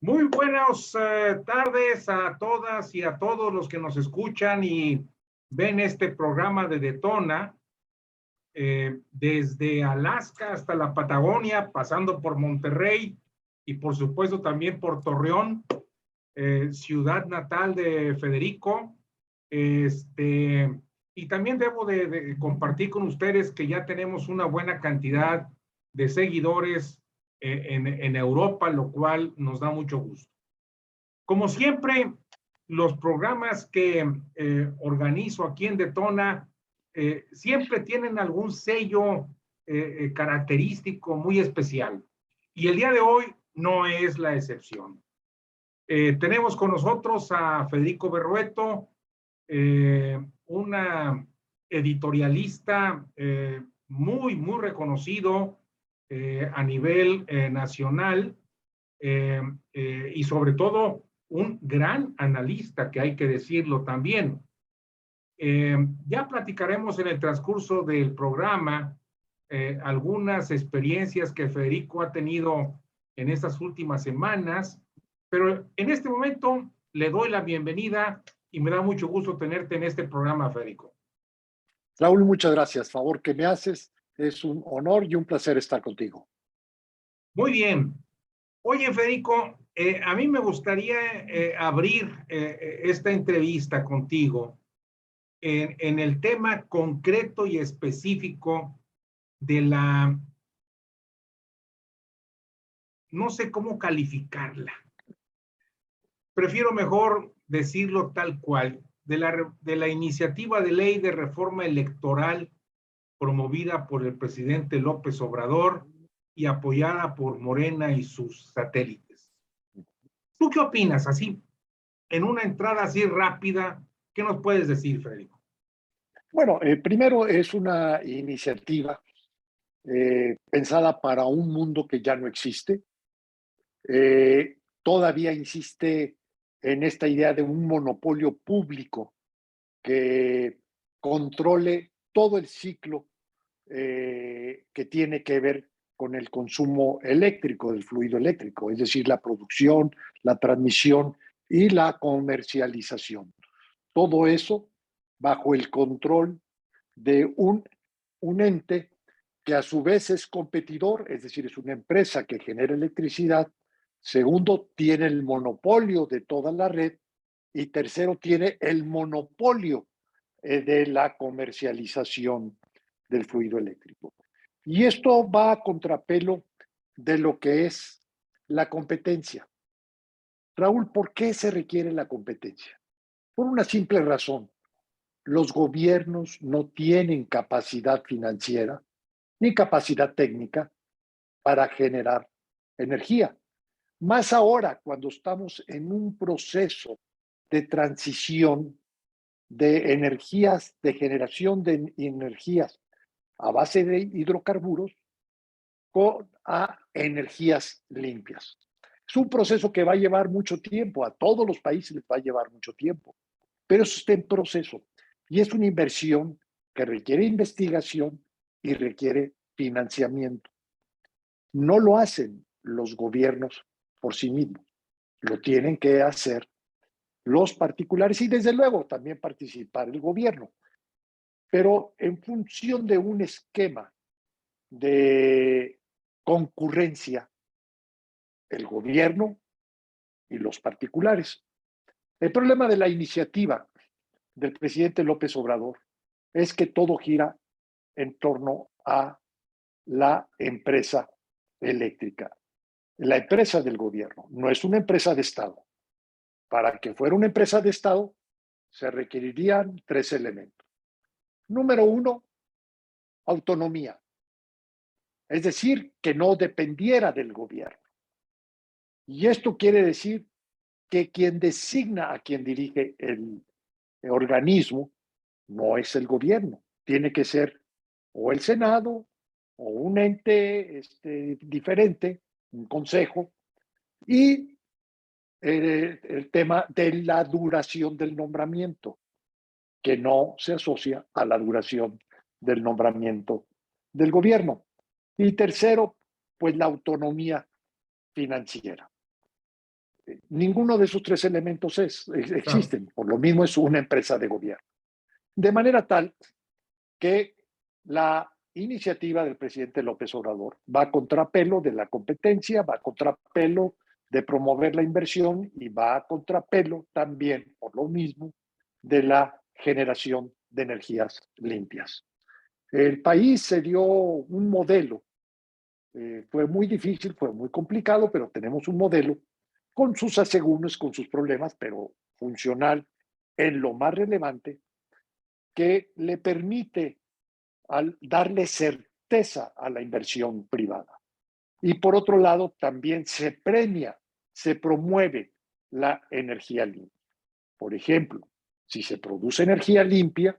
Muy buenas tardes a todas y a todos los que nos escuchan y ven este programa de Detona, desde Alaska hasta la Patagonia, pasando por Monterrey y por supuesto también por Torreón, ciudad natal de Federico. Este, y también debo de compartir con ustedes que ya tenemos una buena cantidad de seguidores en Europa, lo cual nos da mucho gusto. Como siempre, los programas que organizo aquí en Detona siempre tienen algún sello característico muy especial. Y el día de hoy no es la excepción. Tenemos con nosotros a Federico Berrueto, una editorialista muy reconocido a nivel nacional y sobre todo un gran analista, que hay que decirlo también. Ya platicaremos en el transcurso del programa algunas experiencias que Federico ha tenido en estas últimas semanas, pero en este momento le doy la bienvenida y me da mucho gusto tenerte en este programa, Federico. Raúl, muchas gracias. Favor que me haces. Es un honor y un placer estar contigo. Muy bien. Oye, Federico, a mí me gustaría abrir esta entrevista contigo en el tema concreto y específico de la, no sé cómo calificarla, prefiero mejor decirlo tal cual, de la iniciativa de ley de reforma electoral promovida por el presidente López Obrador y apoyada por Morena y sus satélites. ¿Tú qué opinas así? En una entrada así rápida, ¿qué nos puedes decir, Federico? Bueno, primero es una iniciativa pensada para un mundo que ya no existe. Todavía insiste en esta idea de un monopolio público que controle todo el ciclo que tiene que ver con el consumo eléctrico, del fluido eléctrico, es decir, la producción, la transmisión y la comercialización. Todo eso bajo el control de un ente que a su vez es competidor, es decir, es una empresa que genera electricidad. Segundo, tiene el monopolio de toda la red. Y tercero, tiene el monopolio de la comercialización del fluido eléctrico. Y esto va a contrapelo de lo que es la competencia. Raúl, ¿por qué se requiere la competencia? Por una simple razón. Los gobiernos no tienen capacidad financiera ni capacidad técnica para generar energía. Más ahora, cuando estamos en un proceso de transición de energías, de generación de energías a base de hidrocarburos a energías limpias. Es un proceso que va a llevar mucho tiempo, a todos los países les va a llevar mucho tiempo, pero eso está en proceso y es una inversión que requiere investigación y requiere financiamiento. No lo hacen los gobiernos por sí mismos, lo tienen que hacer los particulares y desde luego también participar el gobierno, pero en función de un esquema de concurrencia, el gobierno y los particulares. El problema de la iniciativa del presidente López Obrador es que todo gira en torno a la empresa eléctrica, la empresa del gobierno, no es una empresa de Estado. Para que fuera una empresa de Estado, se requerirían tres elementos. Número uno, autonomía, es decir, que no dependiera del gobierno. Y esto quiere decir que quien designa a quien dirige el organismo no es el gobierno, tiene que ser o el Senado o un ente diferente, un consejo, y el tema de la duración del nombramiento, que no se asocia a la duración del nombramiento del gobierno. Y tercero, pues la autonomía financiera. Ninguno de esos tres elementos Claro. existen, por lo mismo es una empresa de gobierno. De manera tal que la iniciativa del presidente López Obrador va a contrapelo de la competencia, va a contrapelo de promover la inversión y va a contrapelo también, por lo mismo, de la generación de energías limpias. El país se dio un modelo, fue muy difícil, fue muy complicado, pero tenemos un modelo con sus asegúnes, con sus problemas, pero funcional en lo más relevante, que le permite al darle certeza a la inversión privada. Y por otro lado, también se premia, se promueve la energía limpia. Por ejemplo, si se produce energía limpia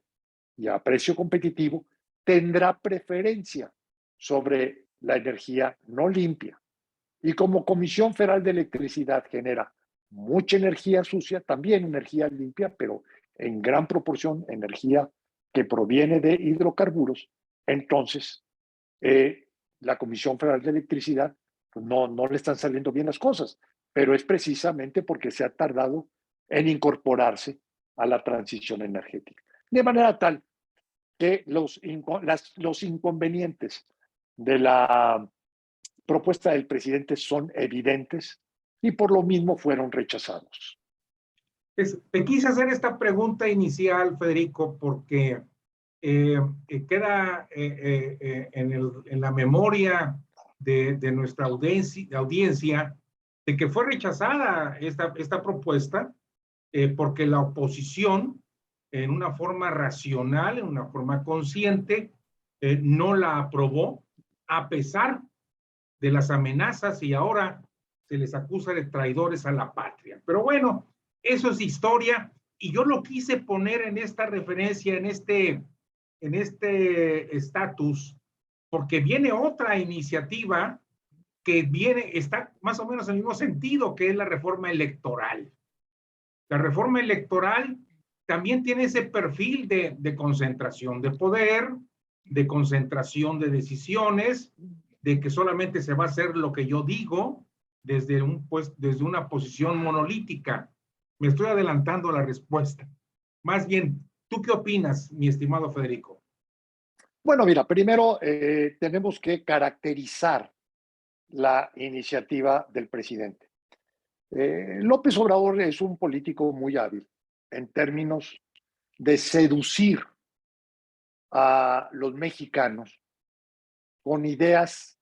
y a precio competitivo, tendrá preferencia sobre la energía no limpia. Y como Comisión Federal de Electricidad genera mucha energía sucia, también energía limpia, pero en gran proporción energía que proviene de hidrocarburos, entonces la Comisión Federal de Electricidad pues no le están saliendo bien las cosas, pero es precisamente porque se ha tardado en incorporarse a la transición energética. De manera tal que los inconvenientes de la propuesta del presidente son evidentes y por lo mismo fueron rechazados. Te quise hacer esta pregunta inicial, Federico, porque queda en la memoria de nuestra audiencia de que fue rechazada esta propuesta porque la oposición, en una forma racional, en una forma consciente, no la aprobó, a pesar de las amenazas, y ahora se les acusa de traidores a la patria. Pero bueno, eso es historia, y yo lo quise poner en esta referencia, en este estatus, porque viene otra iniciativa que está más o menos en el mismo sentido, que es la reforma electoral. La reforma electoral también tiene ese perfil de concentración de poder, de concentración de decisiones, de que solamente se va a hacer lo que yo digo desde una posición monolítica. Me estoy adelantando a la respuesta. Más bien, ¿tú qué opinas, mi estimado Federico? Bueno, mira, primero tenemos que caracterizar la iniciativa del presidente. López Obrador es un político muy hábil en términos de seducir a los mexicanos con ideas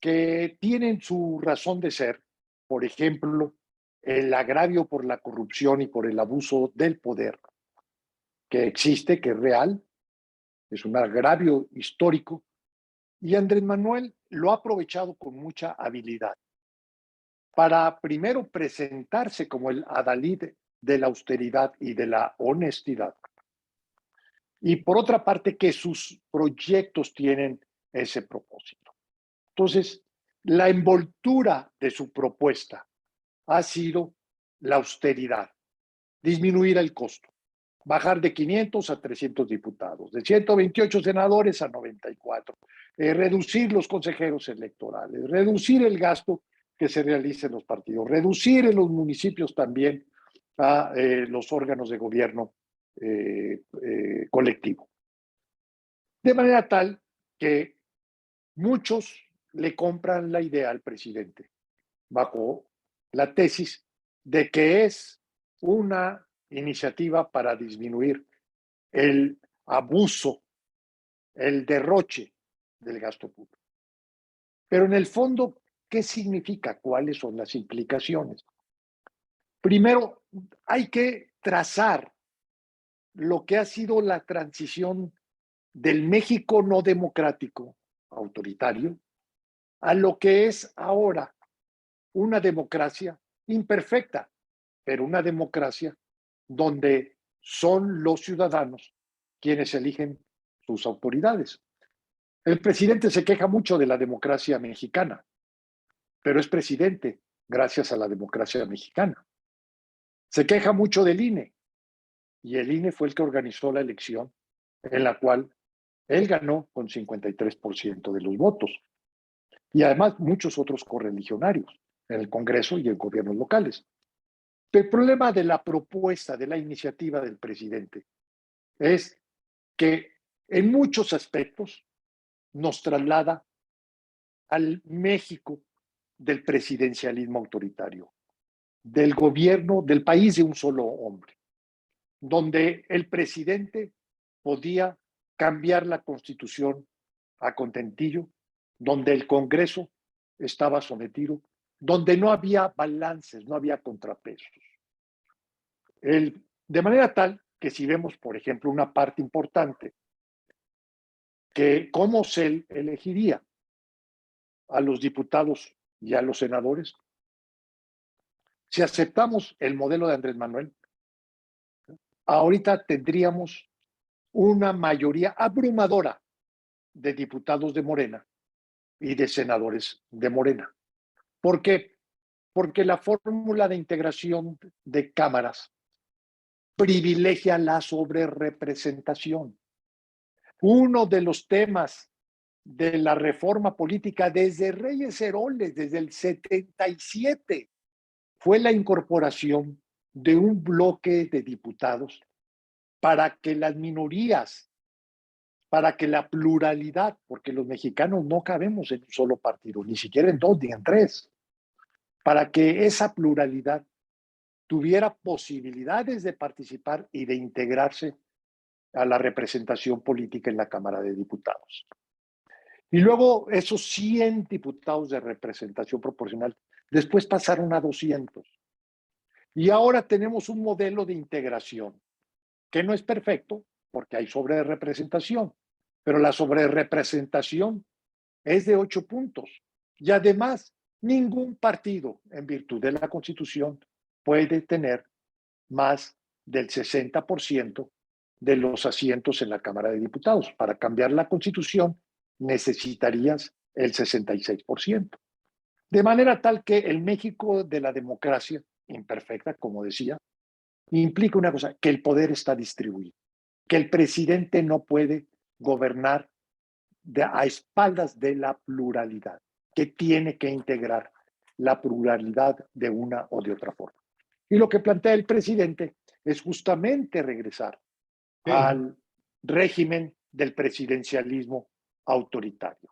que tienen su razón de ser. Por ejemplo, el agravio por la corrupción y por el abuso del poder que existe, que es real, es un agravio histórico, y Andrés Manuel lo ha aprovechado con mucha habilidad para primero presentarse como el adalid de la austeridad y de la honestidad. Y por otra parte, que sus proyectos tienen ese propósito. Entonces, la envoltura de su propuesta ha sido la austeridad, disminuir el costo, bajar de 500 a 300 diputados, de 128 senadores a 94, reducir los consejeros electorales, reducir el gasto que se realiza en los partidos, reducir en los municipios también a los órganos de gobierno colectivo. De manera tal que muchos le compran la idea al presidente bajo la tesis de que es una iniciativa para disminuir el abuso, el derroche del gasto público. Pero en el fondo, ¿qué significa? ¿Cuáles son las implicaciones? Primero, hay que trazar lo que ha sido la transición del México no democrático, autoritario, a lo que es ahora una democracia imperfecta, pero una democracia donde son los ciudadanos quienes eligen sus autoridades. El presidente se queja mucho de la democracia mexicana, pero es presidente gracias a la democracia mexicana. Se queja mucho del INE, y el INE fue el que organizó la elección en la cual él ganó con 53% de los votos. Y además muchos otros correligionarios. en el Congreso y en gobiernos locales. El problema de la propuesta, de la iniciativa del presidente, es que en muchos aspectos nos traslada al México del presidencialismo autoritario, del gobierno del país de un solo hombre, donde el presidente podía cambiar la constitución a contentillo, donde el Congreso estaba sometido, donde no había balances, no había contrapesos. De manera tal que si vemos, por ejemplo, una parte importante, que cómo se elegiría a los diputados y a los senadores, si aceptamos el modelo de Andrés Manuel, ahorita tendríamos una mayoría abrumadora de diputados de Morena y de senadores de Morena. ¿Por qué? Porque la fórmula de integración de cámaras privilegia la sobrerepresentación. Uno de los temas de la reforma política desde Reyes Heroles, desde el 77, fue la incorporación de un bloque de diputados para que las minorías, para que la pluralidad, porque los mexicanos no cabemos en un solo partido, ni siquiera en dos ni en tres, para que esa pluralidad tuviera posibilidades de participar y de integrarse a la representación política en la Cámara de Diputados. Y luego esos 100 diputados de representación proporcional después pasaron a 200. Y ahora tenemos un modelo de integración que no es perfecto porque hay sobrerepresentación, pero la sobrerepresentación es de 8 puntos. Y además, ningún partido, en virtud de la Constitución, puede tener más del 60% de los asientos en la Cámara de Diputados. Para cambiar la Constitución necesitarías el 66%. De manera tal que el México de la democracia imperfecta, como decía, implica una cosa, que el poder está distribuido, que el presidente no puede gobernar a espaldas de la pluralidad, que tiene que integrar la pluralidad de una o de otra forma. Y lo que plantea el presidente es justamente regresar al régimen del presidencialismo autoritario.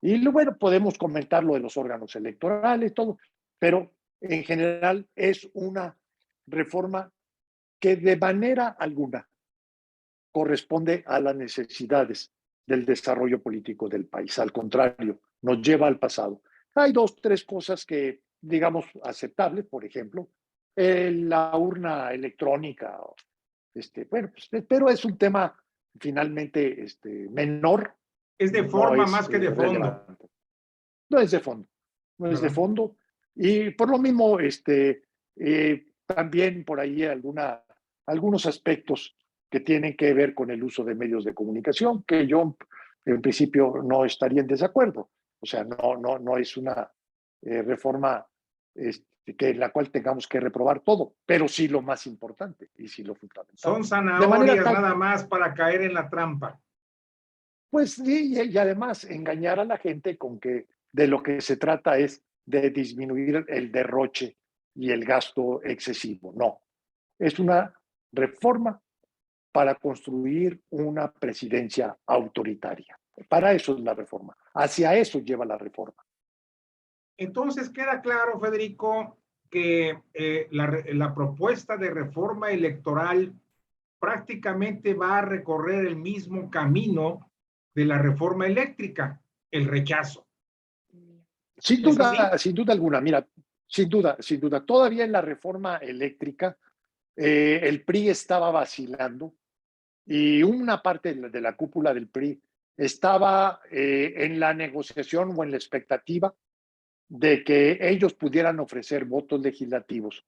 Y bueno, podemos comentar lo de los órganos electorales, todo, pero en general es una reforma que de manera alguna corresponde a las necesidades del desarrollo político del país. Al contrario, nos lleva al pasado. Hay dos, tres cosas que, digamos, aceptables, por ejemplo, la urna electrónica, bueno, pues, pero es un tema finalmente menor. Es de No forma es más que de fondo. relevante. No es de fondo, no es de Ajá. fondo. Y por lo mismo, también por ahí algunos aspectos que tienen que ver con el uso de medios de comunicación, que yo en principio no estaría en desacuerdo. O sea, no es una reforma en la cual tengamos que reprobar todo, pero sí lo más importante y sí lo fundamental. Son De manera zanahorias tal, nada más para caer en la trampa. pues sí, y además engañar a la gente con que de lo que se trata es de disminuir el derroche y el gasto excesivo. No, es una reforma para construir una presidencia autoritaria. Para eso es la reforma. Hacia eso lleva la reforma. Entonces queda claro, Federico, que la propuesta de reforma electoral prácticamente va a recorrer el mismo camino de la reforma eléctrica, el rechazo. Sin ¿Es así? duda, sin duda alguna, mira, sin duda, todavía en la reforma eléctrica el PRI estaba vacilando y una parte de la cúpula del PRI estaba en la negociación o en la expectativa de que ellos pudieran ofrecer votos legislativos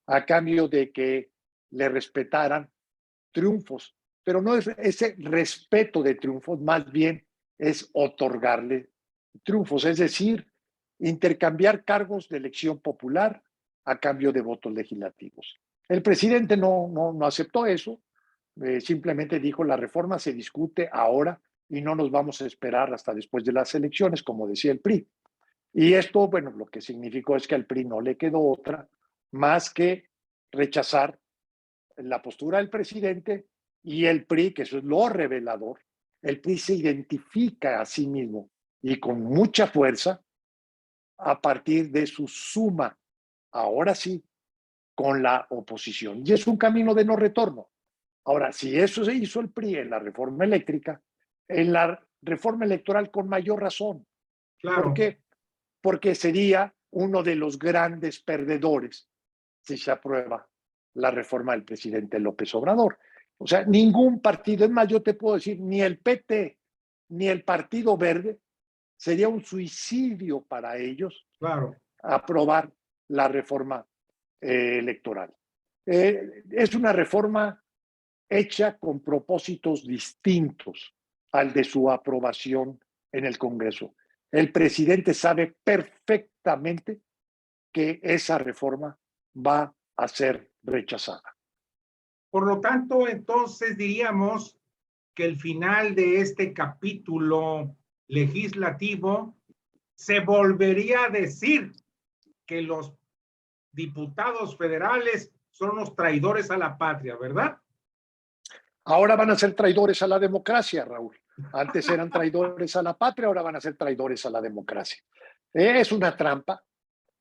a cambio de que le respetaran triunfos, pero no es ese respeto de triunfos, más bien es otorgarle triunfos, es decir, intercambiar cargos de elección popular a cambio de votos legislativos. El presidente no aceptó eso, simplemente dijo la reforma se discute ahora y no nos vamos a esperar hasta después de las elecciones, como decía el PRI. Y esto, bueno, lo que significó es que al PRI no le quedó otra más que rechazar la postura del presidente, y el PRI, que eso es lo revelador, el PRI se identifica a sí mismo y con mucha fuerza a partir de su suma, ahora sí, con la oposición. Y es un camino de no retorno. Ahora, si eso se hizo el PRI en la reforma eléctrica, en la reforma electoral con mayor razón. ¿Por Claro. qué? Porque sería uno de los grandes perdedores si se aprueba la reforma del presidente López Obrador. O sea, ningún partido, es más, yo te puedo decir, ni el PT ni el Partido Verde, sería un suicidio para ellos Claro. aprobar la reforma electoral. Es una reforma hecha con propósitos distintos al de su aprobación en el Congreso. El presidente sabe perfectamente que esa reforma va a ser rechazada. Por lo tanto, entonces diríamos que el final de este capítulo legislativo se volvería a decir que los diputados federales son los traidores a la patria, ¿verdad? Ahora van a ser traidores a la democracia, Raúl. Antes eran traidores a la patria, ahora van a ser traidores a la democracia. Es una trampa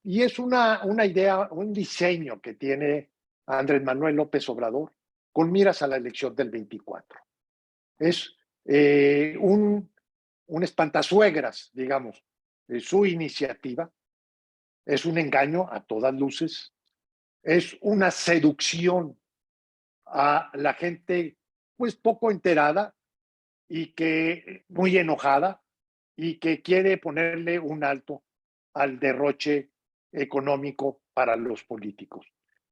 y es una idea, un diseño que tiene Andrés Manuel López Obrador con miras a la elección del 24. Es un espantasuegras, digamos, su iniciativa. Es un engaño a todas luces. Es una seducción a la gente, pues poco enterada y que muy enojada y que quiere ponerle un alto al derroche económico para los políticos.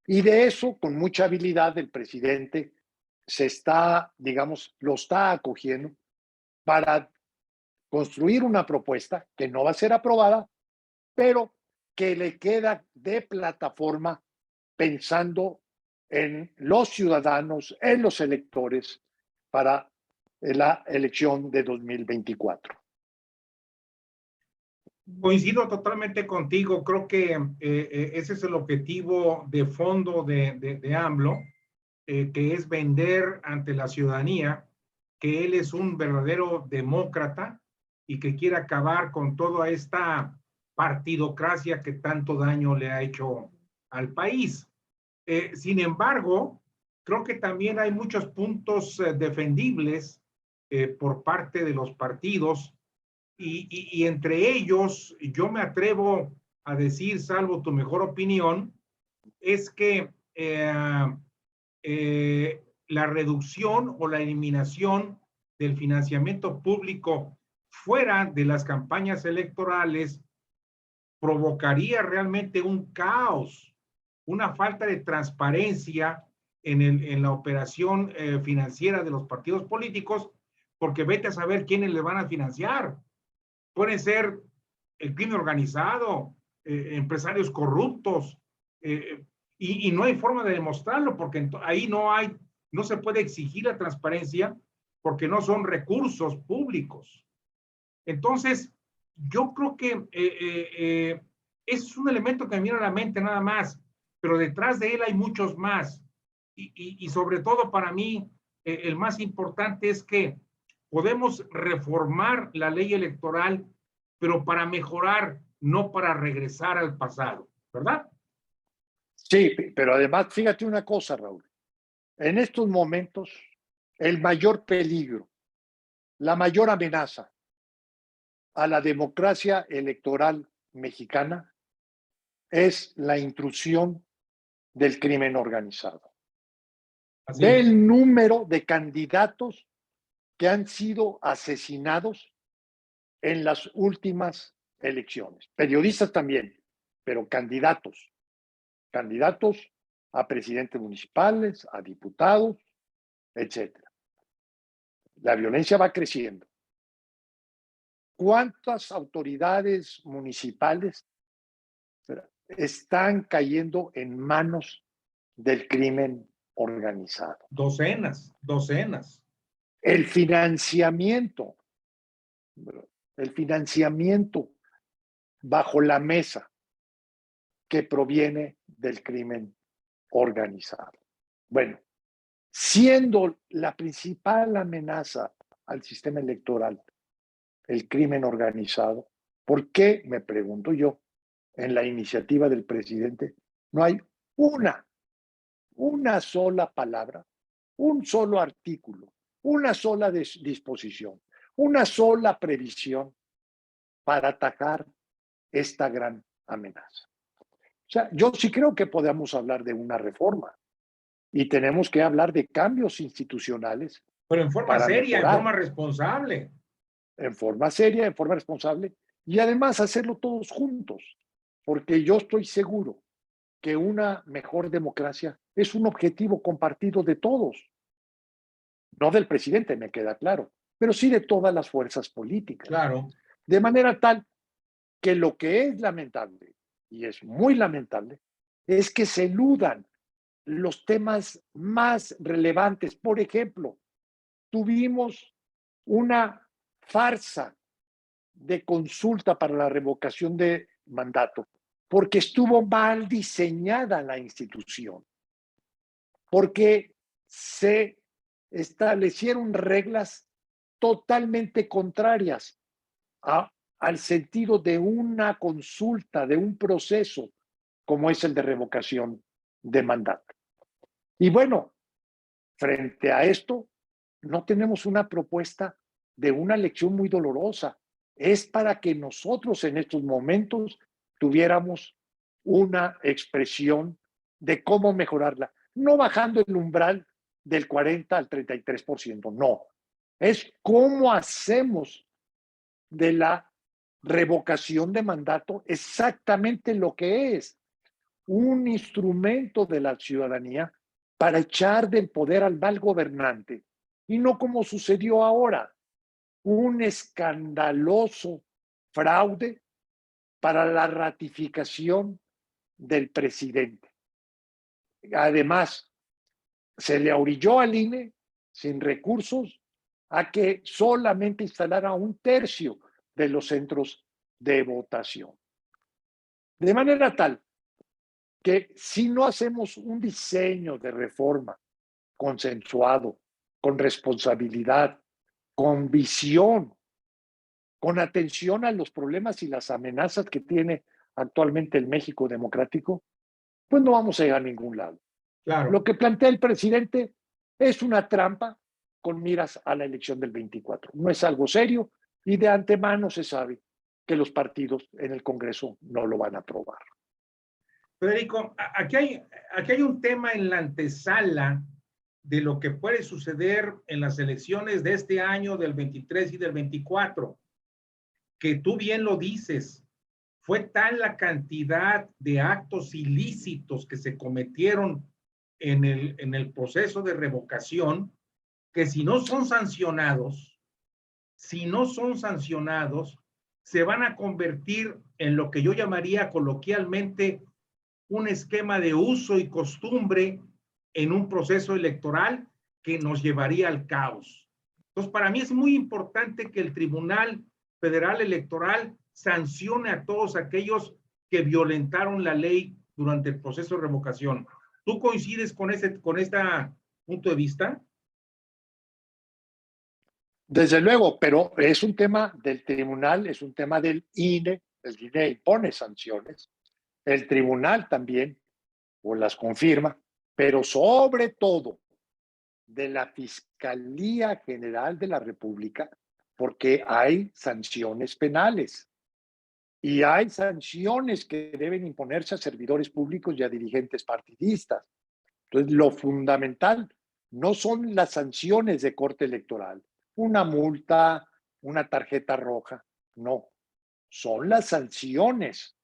Y de eso, con mucha habilidad, el presidente se está, digamos, lo está acogiendo para construir una propuesta que no va a ser aprobada, pero que le queda de plataforma pensando en los ciudadanos, en los electores para la elección de 2024. Coincido totalmente contigo, creo que ese es el objetivo de fondo de AMLO, que es vender ante la ciudadanía que él es un verdadero demócrata y que quiere acabar con toda esta partidocracia que tanto daño le ha hecho al país. Sin embargo, creo que también hay muchos puntos defendibles por parte de los partidos y entre ellos yo me atrevo a decir, salvo tu mejor opinión, es que la reducción o la eliminación del financiamiento público fuera de las campañas electorales provocaría realmente un caos, una falta de transparencia en la operación financiera de los partidos políticos, porque vete a saber quiénes le van a financiar. Pueden ser el crimen organizado, empresarios corruptos, y no hay forma de demostrarlo porque ahí no se puede exigir la transparencia porque no son recursos públicos. Entonces, yo creo que es un elemento que me viene a la mente nada más, pero detrás de él hay muchos más. Y sobre todo para mí, el más importante es que podemos reformar la ley electoral, pero para mejorar, no para regresar al pasado, ¿verdad? Sí, pero además, fíjate una cosa, Raúl. En estos momentos, el mayor peligro, la mayor amenaza a la democracia electoral mexicana es la intrusión del crimen organizado. Así Ve es. el número de candidatos que han sido asesinados en las últimas elecciones. Periodistas también, pero candidatos a presidentes municipales, a diputados, etcétera. La violencia va creciendo. ¿Cuántas autoridades municipales están cayendo en manos del crimen organizado? Docenas, docenas. El financiamiento, el financiamiento bajo la mesa que proviene del crimen organizado. Bueno, siendo la principal amenaza al sistema electoral el crimen organizado, ¿por qué, me pregunto yo, en la iniciativa del presidente no hay una sola palabra, un solo artículo, una sola disposición, una sola previsión para atacar esta gran amenaza? O sea, yo sí creo que podemos hablar de una reforma y tenemos que hablar de cambios institucionales Pero en forma para seria, en mejorar forma responsable. en forma seria, en forma responsable y además hacerlo todos juntos, porque yo estoy seguro que una mejor democracia es un objetivo compartido de todos, no del presidente, me queda claro, pero sí de todas las fuerzas políticas. Claro. De manera tal que lo que es lamentable, y es muy lamentable, es que se eludan los temas más relevantes. Por ejemplo, tuvimos una farsa de consulta para la revocación de mandato, porque estuvo mal diseñada la institución, porque se establecieron reglas totalmente contrarias al sentido de una consulta, de un proceso como es el de revocación de mandato. Y bueno, frente a esto, no tenemos una propuesta de una lección muy dolorosa. Es para que nosotros en estos momentos tuviéramos una expresión de cómo mejorarla, no bajando el umbral del 40 al 33%, no. Es cómo hacemos de la revocación de mandato exactamente lo que es un instrumento de la ciudadanía para echar del poder al mal gobernante y no como sucedió ahora, un escandaloso fraude para la ratificación del presidente. Además, se le orilló al INE sin recursos a que solamente instalara un tercio de los centros de votación. De manera tal que si no hacemos un diseño de reforma consensuado, con responsabilidad, con visión, con atención a los problemas y las amenazas que tiene actualmente el México democrático, pues no vamos a llegar a ningún lado. Claro. Lo que plantea el presidente es una trampa con miras a la elección del 24. No es algo serio y de antemano se sabe que los partidos en el Congreso no lo van a aprobar. Federico, aquí hay un tema en la antesala de lo que puede suceder en las elecciones de este año, del 23 y del 24, que tú bien lo dices, fue tal la cantidad de actos ilícitos que se cometieron en el proceso de revocación, que si no son sancionados, se van a convertir en lo que yo llamaría coloquialmente un esquema de uso y costumbre en un proceso electoral que nos llevaría al caos. Entonces, para mí es muy importante que el Tribunal Federal Electoral sancione a todos aquellos que violentaron la ley durante el proceso de revocación. ¿Tú coincides con este punto de vista? Desde luego, pero es un tema del tribunal, es un tema del INE, el INE impone sanciones, el tribunal también o las confirma, pero sobre todo de la Fiscalía General de la República, porque hay sanciones penales y hay sanciones que deben imponerse a servidores públicos y a dirigentes partidistas. Entonces, lo fundamental no son las sanciones de corte electoral, una multa, una tarjeta roja, no, son las sanciones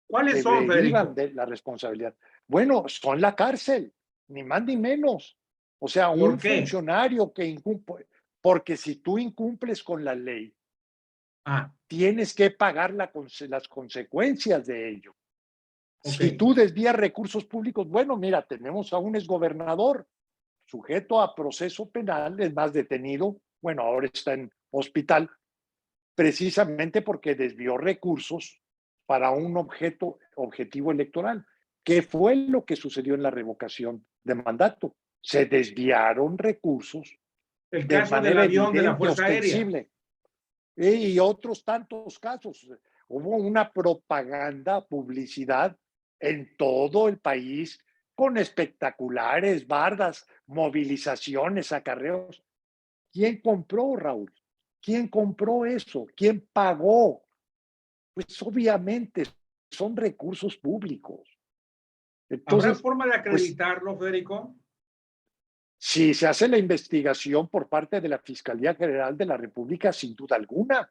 ¿Cuáles que son, derivan Federico? de la responsabilidad. Bueno, son la cárcel, ni más ni menos. O sea, ¿Por un qué? funcionario que incumple, porque si tú incumples con la ley, Ah, tienes que pagar las consecuencias de ello. ok. Si tú desvías recursos públicos, bueno, mira, tenemos a un exgobernador sujeto a proceso penal, es más detenido, bueno, ahora está en hospital, precisamente porque desvió recursos para un objetivo electoral. ¿Qué fue lo que sucedió en la revocación de mandato? Se desviaron recursos El de caso del manera avión de la evidente, Fuerza Aérea. ostensible, y otros tantos casos. Hubo una propaganda, publicidad en todo el país con espectaculares, bardas, movilizaciones, acarreos. ¿Quién compró, Raúl? ¿Quién compró eso? ¿Quién pagó? Pues obviamente son recursos públicos. ¿Habrá Entonces, forma de pues acreditarlo, Federico? si se hace la investigación por parte de la Fiscalía General de la República, sin duda alguna,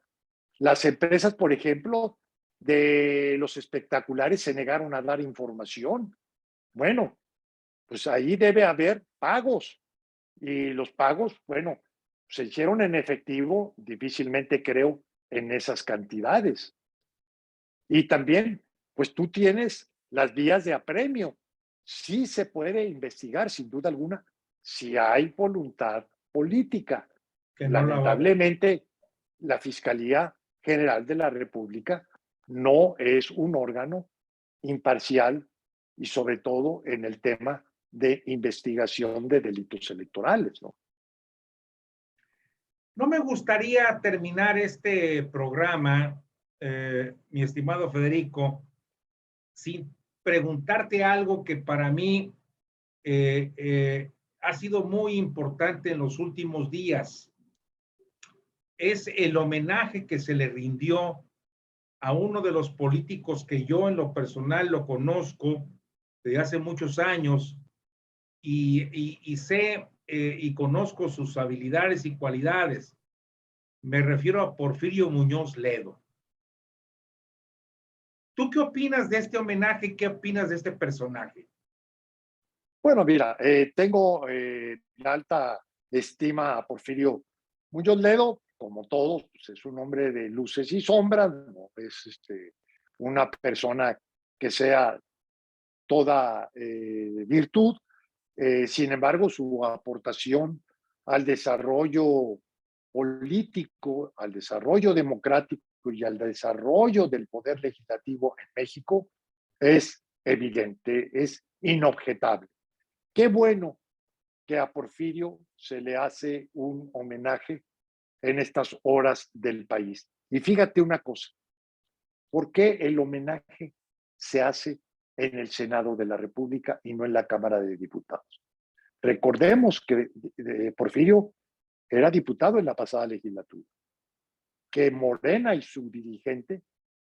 las empresas, por ejemplo, de los espectaculares se negaron a dar información. Bueno, pues ahí debe haber pagos y los pagos, bueno, se hicieron en efectivo, difícilmente creo en esas cantidades. Y también, pues tú tienes las vías de apremio. Sí se puede investigar, sin duda alguna, si hay voluntad política. Que no la va. Lamentablemente, la Fiscalía General de la República no es un órgano imparcial y sobre todo en el tema de investigación de delitos electorales, ¿no? No me gustaría terminar este programa, mi estimado Federico, sin preguntarte algo que para mí ha sido muy importante en los últimos días. Es el homenaje que se le rindió a uno de los políticos que yo en lo personal lo conozco desde hace muchos años y sé y conozco sus habilidades y cualidades. Me refiero a Porfirio Muñoz Ledo. ¿Tú qué opinas de este homenaje? ¿Qué opinas de este personaje? Bueno, mira, tengo alta estima a Porfirio Muñoz Ledo, como todos, pues es un hombre de luces y sombras, no es una persona que sea toda virtud. Sin embargo, su aportación al desarrollo político, al desarrollo democrático y al desarrollo del poder legislativo en México es evidente, es inobjetable. Qué bueno que a Porfirio se le hace un homenaje en estas horas del país. Y fíjate una cosa, ¿por qué el homenaje se hace en el Senado de la República y no en la Cámara de Diputados? Recordemos que Porfirio era diputado en la pasada legislatura, que Morena y su dirigente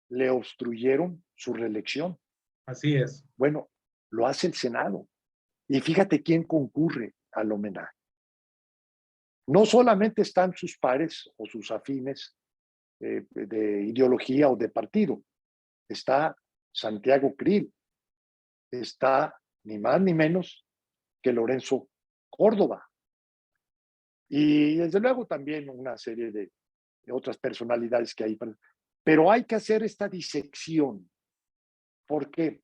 le obstruyeron su reelección. Así es. Bueno, lo hace el Senado. Y fíjate quién concurre al homenaje. No solamente están sus pares o sus afines de ideología o de partido, está Santiago Krill, está ni más ni menos que Lorenzo Córdoba. Y desde luego también una serie de otras personalidades que hay. Pero hay que hacer esta disección. ¿Por qué?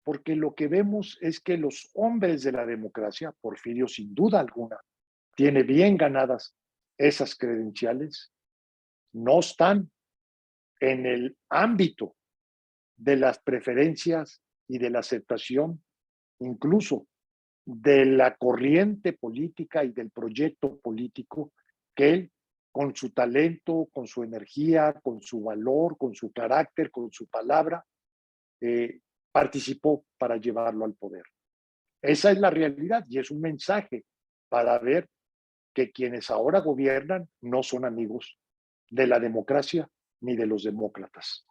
Porque lo que vemos es que los hombres de la democracia, Porfirio sin duda alguna, tiene bien ganadas esas credenciales, no están en el ámbito de las preferencias y de la aceptación, incluso de la corriente política y del proyecto político que él, con su talento, con su energía, con su valor, con su carácter, con su palabra, participó para llevarlo al poder. Esa es la realidad y es un mensaje para ver que quienes ahora gobiernan no son amigos de la democracia ni de los demócratas.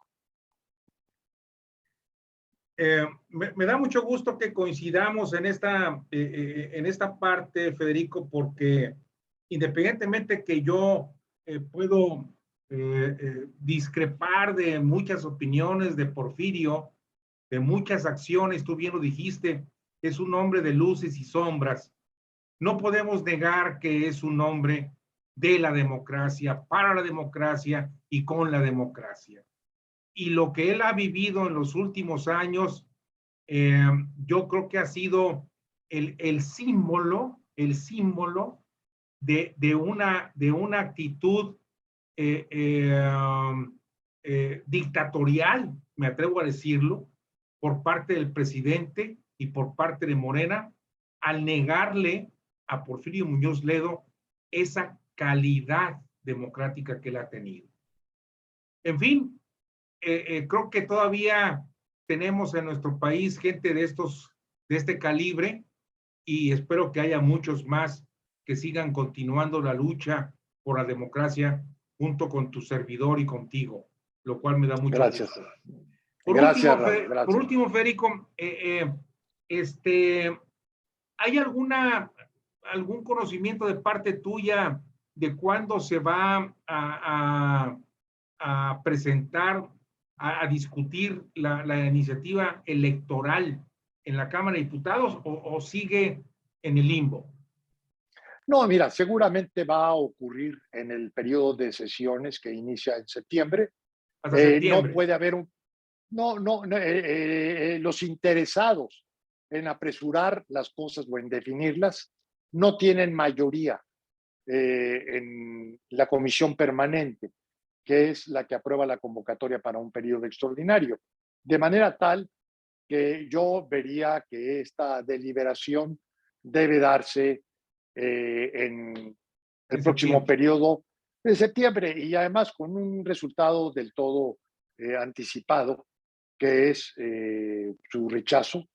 Me da mucho gusto que coincidamos en esta parte, Federico, porque independientemente que yo puedo discrepar de muchas opiniones de Porfirio, de muchas acciones, tú bien lo dijiste, es un hombre de luces y sombras. No podemos negar que es un hombre de la democracia, para la democracia y con la democracia. Y lo que él ha vivido en los últimos años, yo creo que ha sido el símbolo de una actitud eh, eh, dictatorial, me atrevo a decirlo, por parte del presidente y por parte de Morena, al negarle a Porfirio Muñoz Ledo esa calidad democrática que él ha tenido. En fin, creo que todavía tenemos en nuestro país gente de este calibre, y espero que haya muchos más que sigan continuando la lucha por la democracia junto con tu servidor y contigo, lo cual me da mucho Gracias. gusto. Gracias, Raúl. Por Gracias. último, Federico, ¿hay algún conocimiento de parte tuya de cuándo se va a presentar, a discutir la iniciativa electoral en la Cámara de Diputados, o sigue en el limbo? No, mira, seguramente va a ocurrir en el periodo de sesiones que inicia en septiembre. Hasta No septiembre. puede haber los interesados en apresurar las cosas o en definirlas no tienen mayoría en la comisión permanente, que es la que aprueba la convocatoria para un periodo extraordinario. De manera tal que yo vería que esta deliberación debe darse en el próximo periodo de septiembre, y además con un resultado del todo anticipado, que es su rechazo.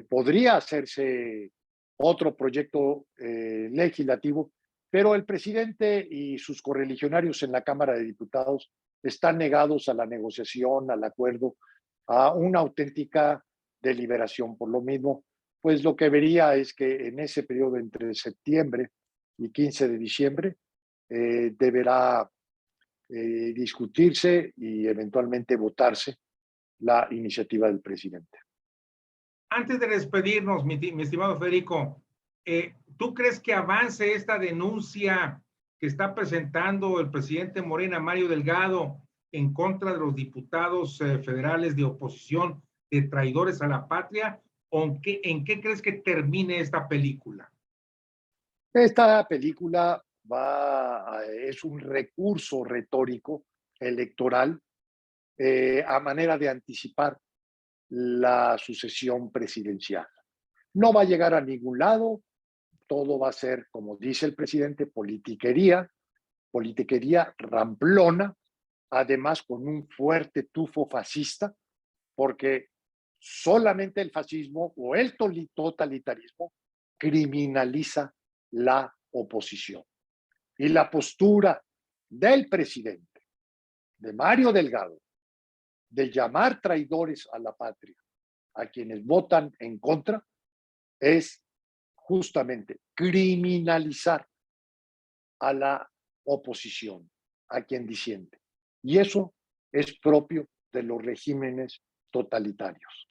Podría hacerse otro proyecto legislativo, pero el presidente y sus correligionarios en la Cámara de Diputados están negados a la negociación, al acuerdo, a una auténtica deliberación. Por lo mismo, pues lo que vería es que en ese periodo entre septiembre y 15 de diciembre deberá discutirse y eventualmente votarse la iniciativa del presidente. Antes de despedirnos, mi estimado Federico, ¿tú crees que avance esta denuncia que está presentando el presidente Morena, Mario Delgado, en contra de los diputados federales de oposición, de traidores a la patria? ¿O en qué crees que termine esta película? Esta película es un recurso retórico electoral a manera de anticipar la sucesión presidencial. No va a llegar a ningún lado, todo va a ser, como dice el presidente, politiquería ramplona, además con un fuerte tufo fascista, porque solamente el fascismo o el totalitarismo criminaliza la oposición. Y la postura del presidente, de Mario Delgado, de llamar traidores a la patria a quienes votan en contra, es justamente criminalizar a la oposición, a quien disiente. Y eso es propio de los regímenes totalitarios.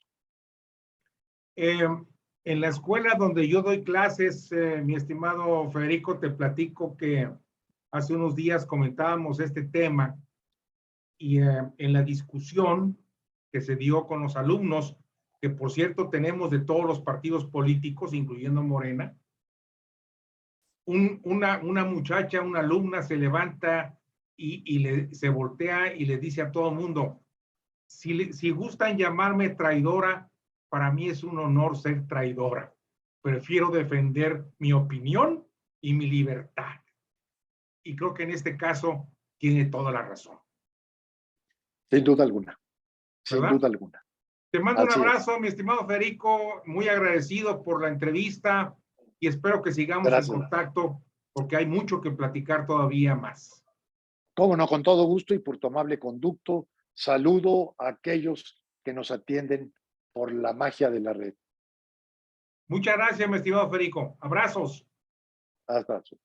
En la escuela donde yo doy clases, mi estimado Federico, te platico que hace unos días comentábamos este tema, y en la discusión que se dio con los alumnos, que por cierto tenemos de todos los partidos políticos, incluyendo Morena, una muchacha, una alumna se levanta y se voltea y le dice a todo el mundo: si gustan llamarme traidora, para mí es un honor ser traidora. Prefiero defender mi opinión y mi libertad. Y creo que en este caso tiene toda la razón. Sin duda alguna. Sin ¿Verdad? duda alguna. Te mando un Así abrazo, es. mi estimado Federico, muy agradecido por la entrevista, y espero que sigamos Gracias. en contacto, porque hay mucho que platicar todavía más. Cómo no, con todo gusto y por tu amable conducto. Saludo a aquellos que nos atienden por la magia de la red. Muchas gracias, mi estimado Federico. Abrazos. Hasta luego.